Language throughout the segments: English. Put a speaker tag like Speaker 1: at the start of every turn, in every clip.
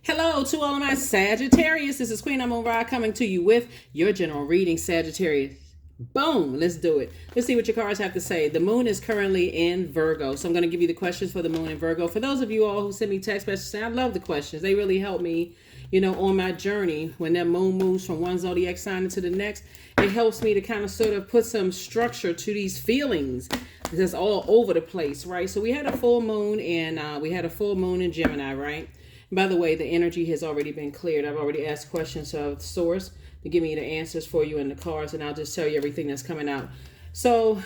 Speaker 1: Hello to all of my Sagittarius. This is Queen Amun Ra coming to you with your general reading, Sagittarius. Boom, let's do it. Let's see what your cards have to say. The moon is currently in Virgo, so I'm going to give you the questions for the moon in Virgo. For those of you all who send me text messages saying, I love the questions. They really help me, on my journey. When that moon moves from one zodiac sign into the next, it helps me to kind of sort of put some structure to these feelings that's all over the place, right? So we had a full moon in Gemini, right? By the way, the energy has already been cleared. I've already asked questions of the source to give me the answers for you in the cards, and I'll just tell you everything that's coming out. So,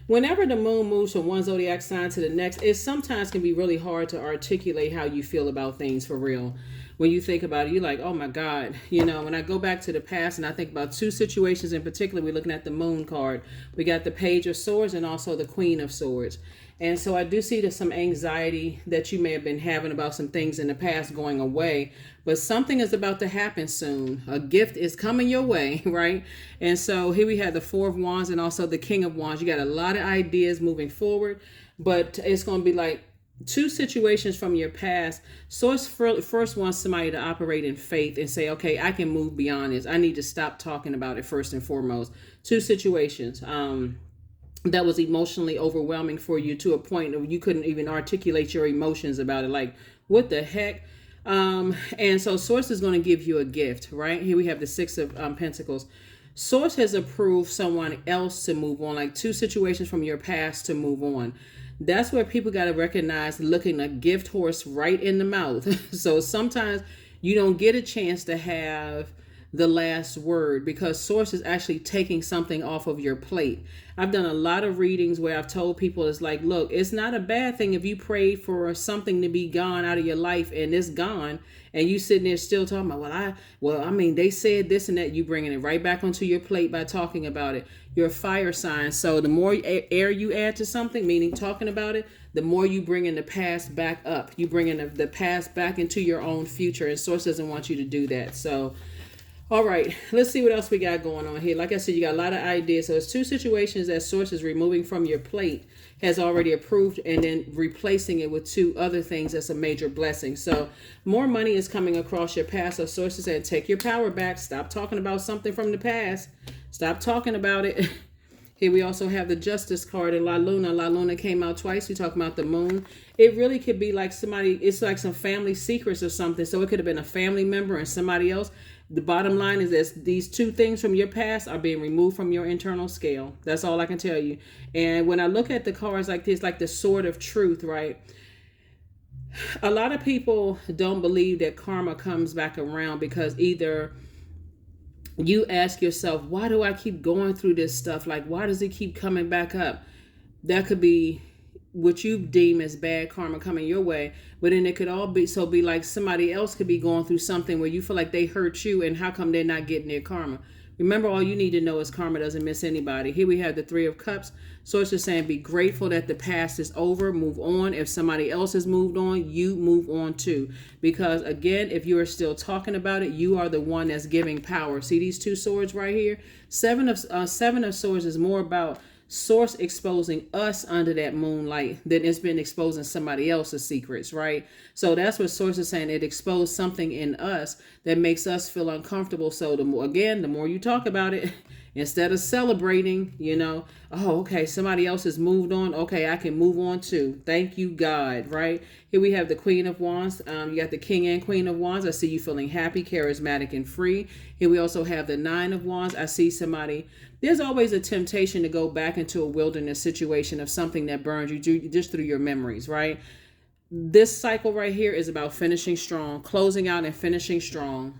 Speaker 1: whenever the moon moves from one zodiac sign to the next, it sometimes can be really hard to articulate how you feel about things for real. When you think about it, you're like, oh my God. When I go back to the past and I think about two situations in particular, we're looking at the moon card. We got the Page of Swords and also the Queen of Swords. And so I do see there's some anxiety that you may have been having about some things in the past going away, but something is about to happen soon. A gift is coming your way, right? And so here we have the Four of Wands and also the King of Wands. You got a lot of ideas moving forward, but it's going to be like two situations from your past. Source first wants somebody to operate in faith and say, okay, I can move beyond this. I need to stop talking about it first and foremost. Two situations. That was emotionally overwhelming for you to a point where you couldn't even articulate your emotions about it. Like, what the heck? And so Source is going to give you a gift, right? Here we have the Six of Pentacles. Source has approved someone else to move on, like two situations from your past to move on. That's where people got to recognize looking a gift horse right in the mouth. So sometimes you don't get a chance to have the last word because Source is actually taking something off of your plate. I've done a lot of readings where I've told people, it's like, look, it's not a bad thing if you prayed for something to be gone out of your life and it's gone, and you sitting there still talking about, they said this and that. You bringing it right back onto your plate by talking about it. You're a fire sign, so the more air you add to something, meaning talking about it, the more you bring in the past back up. You bring in the past back into your own future, and Source doesn't want you to do that. So all right, let's see what else we got going on here. Like I said, you got a lot of ideas. So it's two situations that Source is removing from your plate, has already approved, and then replacing it with two other things. That's a major blessing. So more money is coming across your past. So Source is saying, take your power back. Stop talking about something from the past. Stop talking about it. Here we also have the Justice card in La Luna. La Luna came out twice. We talk about the moon. It really could be like it's like some family secrets or something. So it could have been a family member and somebody else. The bottom line is that these two things from your past are being removed from your internal scale. That's all I can tell you. And when I look at the cards like this, like the Sword of Truth, right? A lot of people don't believe that karma comes back around because either you ask yourself, why do I keep going through this stuff? Like, why does it keep coming back up? That could be what you deem as bad karma coming your way, but then it could all be like somebody else could be going through something where you feel like they hurt you, and how come they're not getting their karma? Remember, all you need to know is karma doesn't miss anybody. Here we have the Three of Cups. Source is saying, be grateful that the past is over, move on. If somebody else has moved on, you move on too. Because again, if you are still talking about it, you are the one that's giving power. See these two swords right here? Seven of Swords is more about Source exposing us under that moonlight than it's been exposing somebody else's secrets, right? So that's what Source is saying. It exposed something in us that makes us feel uncomfortable. So the more you talk about it, instead of celebrating, oh, okay, somebody else has moved on. Okay, I can move on too. Thank you, God, right? Here we have the Queen of Wands. You got the King and Queen of Wands. I see you feeling happy, charismatic, and free. Here we also have the Nine of Wands. I see somebody. There's always a temptation to go back into a wilderness situation of something that burns you just through your memories, right? This cycle right here is about finishing strong, closing out and finishing strong.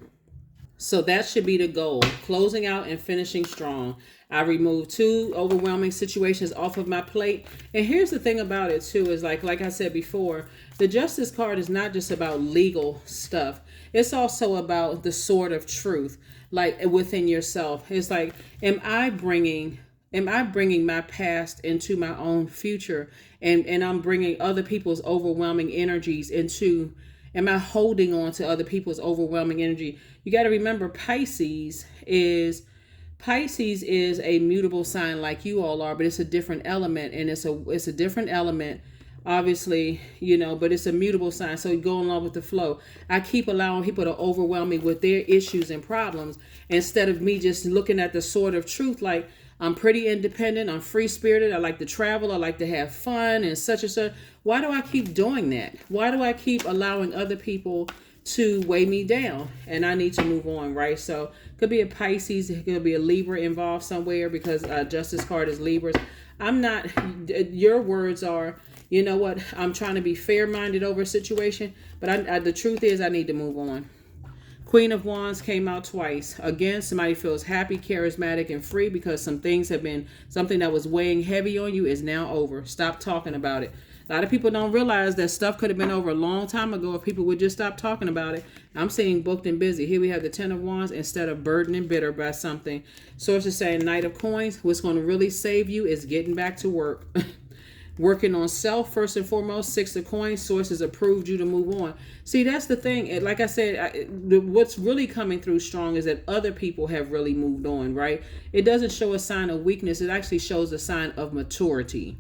Speaker 1: So that should be the goal, closing out and finishing strong. I removed two overwhelming situations off of my plate. And here's the thing about it too, is like I said before, the Justice card is not just about legal stuff. It's also about the Sword of Truth, like within yourself. It's like, am I bringing my past into my own future? And I'm bringing other people's overwhelming energies into, am I holding on to other people's overwhelming energy? You got to remember, Pisces is a mutable sign like you all are, but it's a different element, and it's a different element obviously, but it's a mutable sign. So you go along with the flow. I keep allowing people to overwhelm me with their issues and problems instead of me just looking at the sword of truth. Like, I'm pretty independent. I'm free spirited. I like to travel. I like to have fun and such and such. Why do I keep doing that? Why do I keep allowing other people to weigh me down? And I need to move on, right? So could be a Pisces. It could be a Libra involved somewhere, because Justice card is Libras. I'm not, your words are, you know what, I'm trying to be fair-minded over a situation, but the truth is I need to move on. Queen of Wands came out twice. Again, somebody feels happy, charismatic, and free because something that was weighing heavy on you is now over. Stop talking about it. A lot of people don't realize that stuff could have been over a long time ago if people would just stop talking about it. I'm seeing booked and busy. Here we have the Ten of Wands instead of burdened and bitter by something. Sources saying Knight of Coins. What's going to really save you is getting back to work. Working on self first and foremost. Six of Coins. Sources approved you to move on. See, that's the thing. Like I said, what's really coming through strong is that other people have really moved on, right? It doesn't show a sign of weakness. It actually shows a sign of maturity.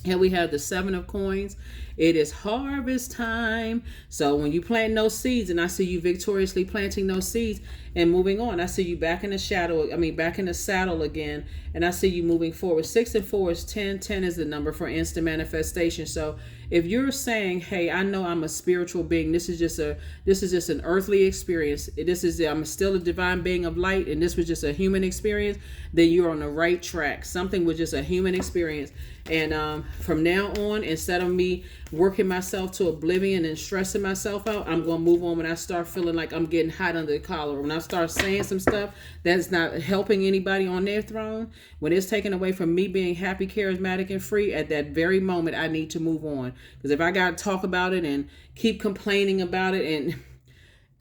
Speaker 1: Here we have the Seven of Coins. It is harvest time. So when you plant those seeds, and I see you victoriously planting those seeds and moving on, I see you back in the back in the saddle again, and I see you moving forward. 6 and 4 is 10. 10 is the number for instant manifestation. So if you're saying, hey, I know I'm a spiritual being, this is just an earthly experience. I'm still a divine being of light, and this was just a human experience, then you're on the right track. Something was just a human experience. And from now on, instead of me working myself to oblivion and stressing myself out, I'm going to move on when I start feeling like I'm getting hot under the collar. When I start saying some stuff that's not helping anybody on their throne, when it's taken away from me being happy, charismatic, and free, at that very moment, I need to move on. Because if I got to talk about it and keep complaining about it, and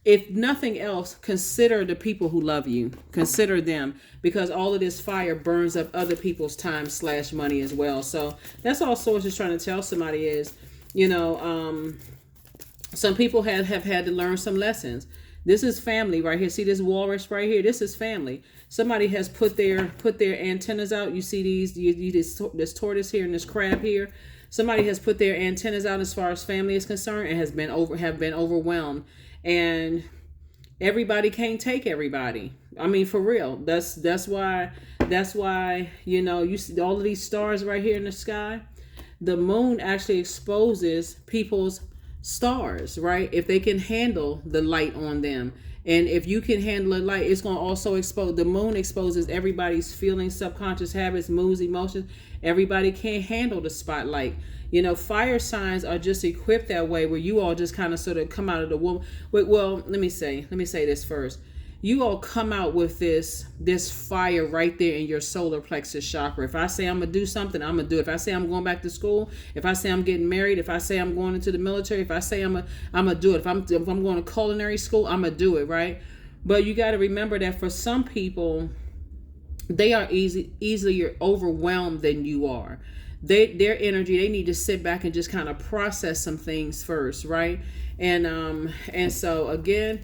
Speaker 1: if nothing else, consider the people who love you. Consider them, because all of this fire burns up other people's time/money as well. So that's all Source is trying to tell somebody is, some people have had to learn some lessons. This is family right here. See this walrus right here? This is family. Somebody has put their antennas out. You see this tortoise here and this crab here. Somebody has put their antennas out as far as family is concerned and have been overwhelmed. And everybody can't take everybody. I mean, for real. That's why you see all of these stars right here in the sky. The moon actually exposes people's stars, right? If they can handle the light on them. And if you can handle the light, it's going to also expose, the moon exposes everybody's feelings, subconscious habits, moods, emotions. Everybody can't handle the spotlight. Fire signs are just equipped that way, where you all just kind of sort of come out of the womb. Well, let me say this first. You all come out with this fire right there in your solar plexus chakra. If I say I'm going to do something, I'm going to do it. If I say I'm going back to school, if I say I'm getting married, if I say I'm going into the military, if I say I'm going to do it. If I'm going to culinary school, I'm going to do it, right? But you got to remember that for some people, they are easily overwhelmed than you are. Their energy, they need to sit back and just kind of process some things first, right? And so again,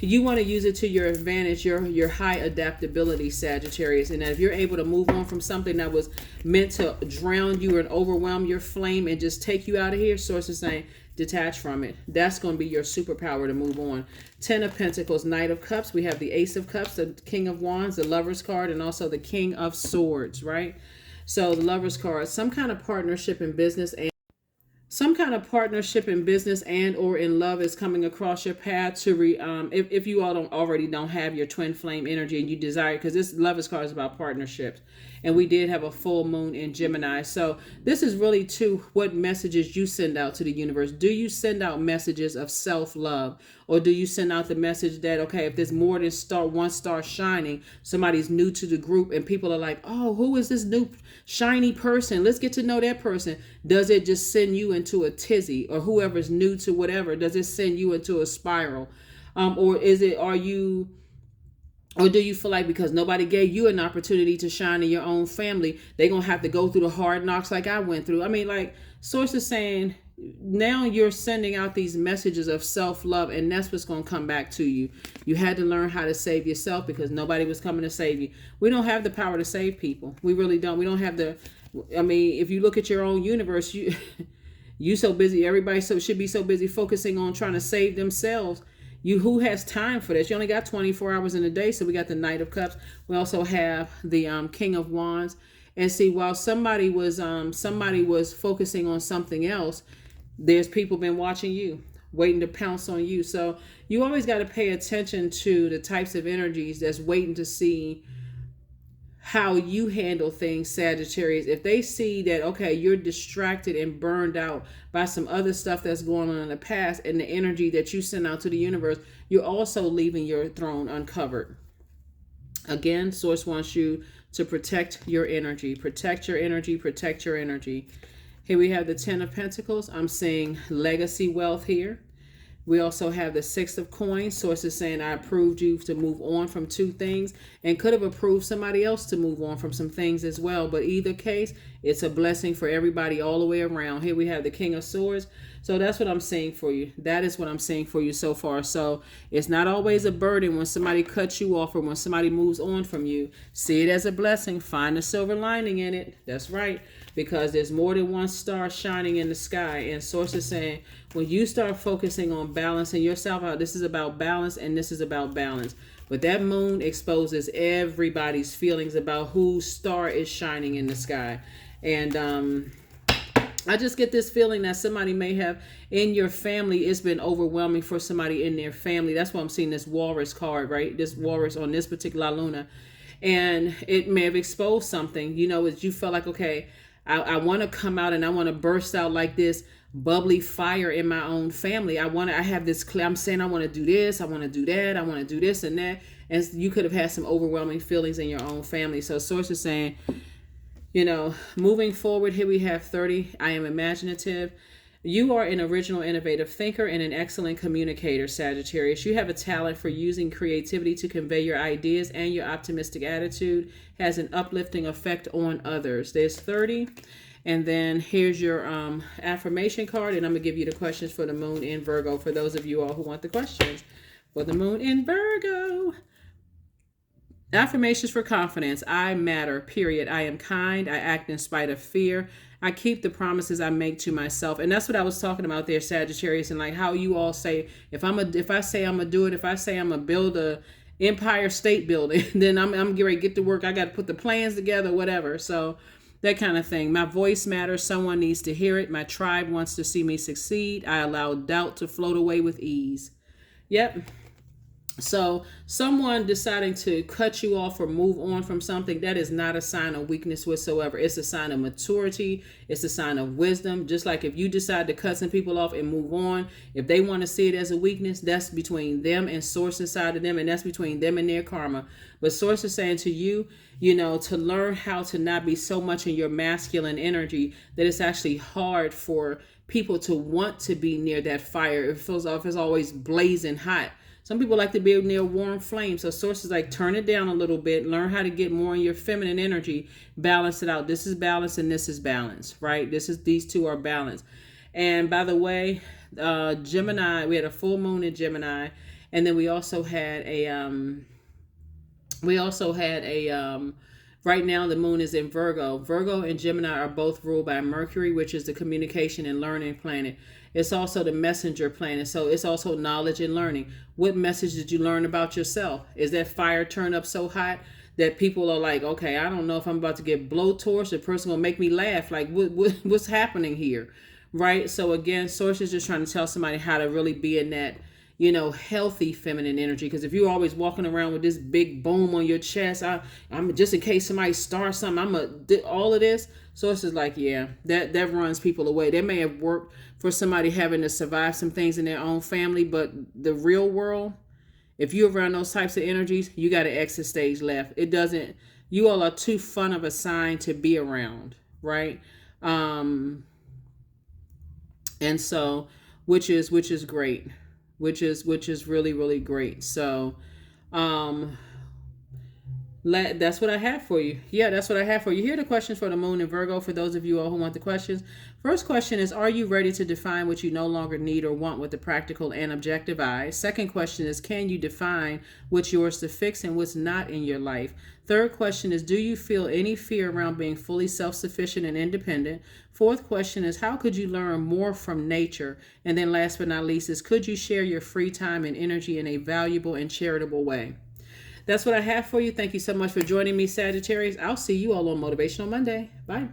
Speaker 1: you want to use it to your advantage, your high adaptability, Sagittarius. And that if you're able to move on from something that was meant to drown you and overwhelm your flame and just take you out of here, Source is saying detach from it. That's going to be your superpower to move on. 10 of Pentacles, Knight of Cups. We have the Ace of Cups, the King of Wands, the Lover's card, and also the King of Swords, right? So the Lover's card, some kind of partnership in business and or in love is coming across your path to if you all don't have your twin flame energy and you desire, because this Lover's card is about partnerships, and we did have a full moon in Gemini. So this is really to what messages you send out to the universe. Do you send out messages of self-love, or do you send out the message that, okay, if there's more than one star shining, somebody's new to the group and people are like, oh, who is this new shiny person? Let's get to know that person. Does it just send you into a tizzy? Or whoever's new to whatever, does it send you into a spiral? Or do you feel like because nobody gave you an opportunity to shine in your own family, they're going to have to go through the hard knocks like I went through? I mean, like Source is saying, now you're sending out these messages of self-love, and that's what's going to come back to you. You had to learn how to save yourself because nobody was coming to save you. We don't have the power to save people. We really don't. We don't have the I mean, if you look at your own universe, you so busy. Everybody should be so busy focusing on trying to save themselves. Who has time for this? You only got 24 hours in a day. So we got the Knight of Cups. We also have the King of Wands. And see, while somebody was focusing on something else, there's people been watching you, waiting to pounce on you. So you always got to pay attention to the types of energies that's waiting to see how you handle things, Sagittarius. If they see that, okay, you're distracted and burned out by some other stuff that's going on in the past and the energy that you send out to the universe, you're also leaving your throne uncovered. Again, Source wants you to protect your energy. Protect your energy. Protect your energy. Here we have the Ten of Pentacles. I'm seeing legacy wealth here. We also have the Six of Coins. Sources saying I approved you to move on from two things, and could have approved somebody else to move on from some things as well. But either case, it's a blessing for everybody all the way around. Here we have the King of Swords. So that's what I'm saying for you. That is what I'm saying for you so far. So it's not always a burden when somebody cuts you off or when somebody moves on from you. See it as a blessing. Find a silver lining in it. That's right. Because there's more than one star shining in the sky. And sources saying when you start focusing on balancing yourself out, this is about balance and this is about balance. But that moon exposes everybody's feelings about whose star is shining in the sky. And I just get this feeling that somebody may have in your family. It's been overwhelming for somebody in their family. That's why I'm seeing this Walrus card, right? This Walrus on this particular Luna. And it may have exposed something, as you felt like, okay, I want to come out and I want to burst out like this bubbly fire in my own family. I have this, I'm saying I want to do this, I want to do that, I want to do this and that. And you could have had some overwhelming feelings in your own family. So source is saying, moving forward, here we have 30. I am imaginative. You are an original, innovative thinker and an excellent communicator, Sagittarius. You have a talent for using creativity to convey your ideas, and your optimistic attitude has an uplifting effect on others. There's 30. And then here's your affirmation card, and I'm going to give you the questions for the moon in Virgo for those of you all who want the questions for the moon in Virgo. Affirmations for confidence. I matter, period. I am kind. I act in spite of fear. I keep the promises I make to myself. And that's what I was talking about there, Sagittarius, and like how you all say, if I say I'm going to do it, if I say I'm going to build a Empire State Building, then I'm getting ready to get to work. I got to put the plans together, whatever. So that kind of thing. My voice matters. Someone needs to hear it. My tribe wants to see me succeed. I allow doubt to float away with ease. Yep. So someone deciding to cut you off or move on from something, that is not a sign of weakness whatsoever. It's a sign of maturity. It's a sign of wisdom. Just like if you decide to cut some people off and move on, if they want to see it as a weakness, that's between them and source inside of them, and that's between them and their karma. But source is saying to you, to learn how to not be so much in your masculine energy that it's actually hard for people to want to be near that fire. It feels like it's always blazing hot. Some people like to be near warm flames. So sources like turn it down a little bit, learn how to get more in your feminine energy, balance it out. This is balance and this is balance, right? These two are balanced. And by the way, Gemini, we had a full moon in Gemini, and then we also had a right now the moon is in Virgo. Virgo and Gemini are both ruled by Mercury, which is the communication and learning planet. It's also the messenger planet. So it's also knowledge and learning. What message did you learn about yourself? Is that fire turned up so hot that people are like, okay, I don't know if I'm about to get blowtorch. The person gonna make me laugh. Like what's happening here? Right? So again, source is just trying to tell somebody how to really be in that, healthy feminine energy. Because if you're always walking around with this big boom on your chest, I'm just in case somebody starts something, all of this. Source is like, yeah, that runs people away. They may have worked for somebody having to survive some things in their own family, but the real world, if you're around those types of energies, you got to exit stage left. You all are too fun of a sign to be around, right? And so, which is great. Which is really, really great. So that's what I have for you. Yeah, that's what I have for you. Here are the questions for the moon in Virgo for those of you all who want the questions First question is, are you ready to define what you no longer need or want with the practical and objective eye? Second question is, can you define what's yours to fix and what's not in your life? Third question is, do you feel any fear around being fully self-sufficient and independent? Fourth question is, how could you learn more from nature? And then last but not least is, could you share your free time and energy in a valuable and charitable way? That's what I have for you. Thank you so much for joining me, Sagittarius. I'll see you all on Motivational Monday. Bye.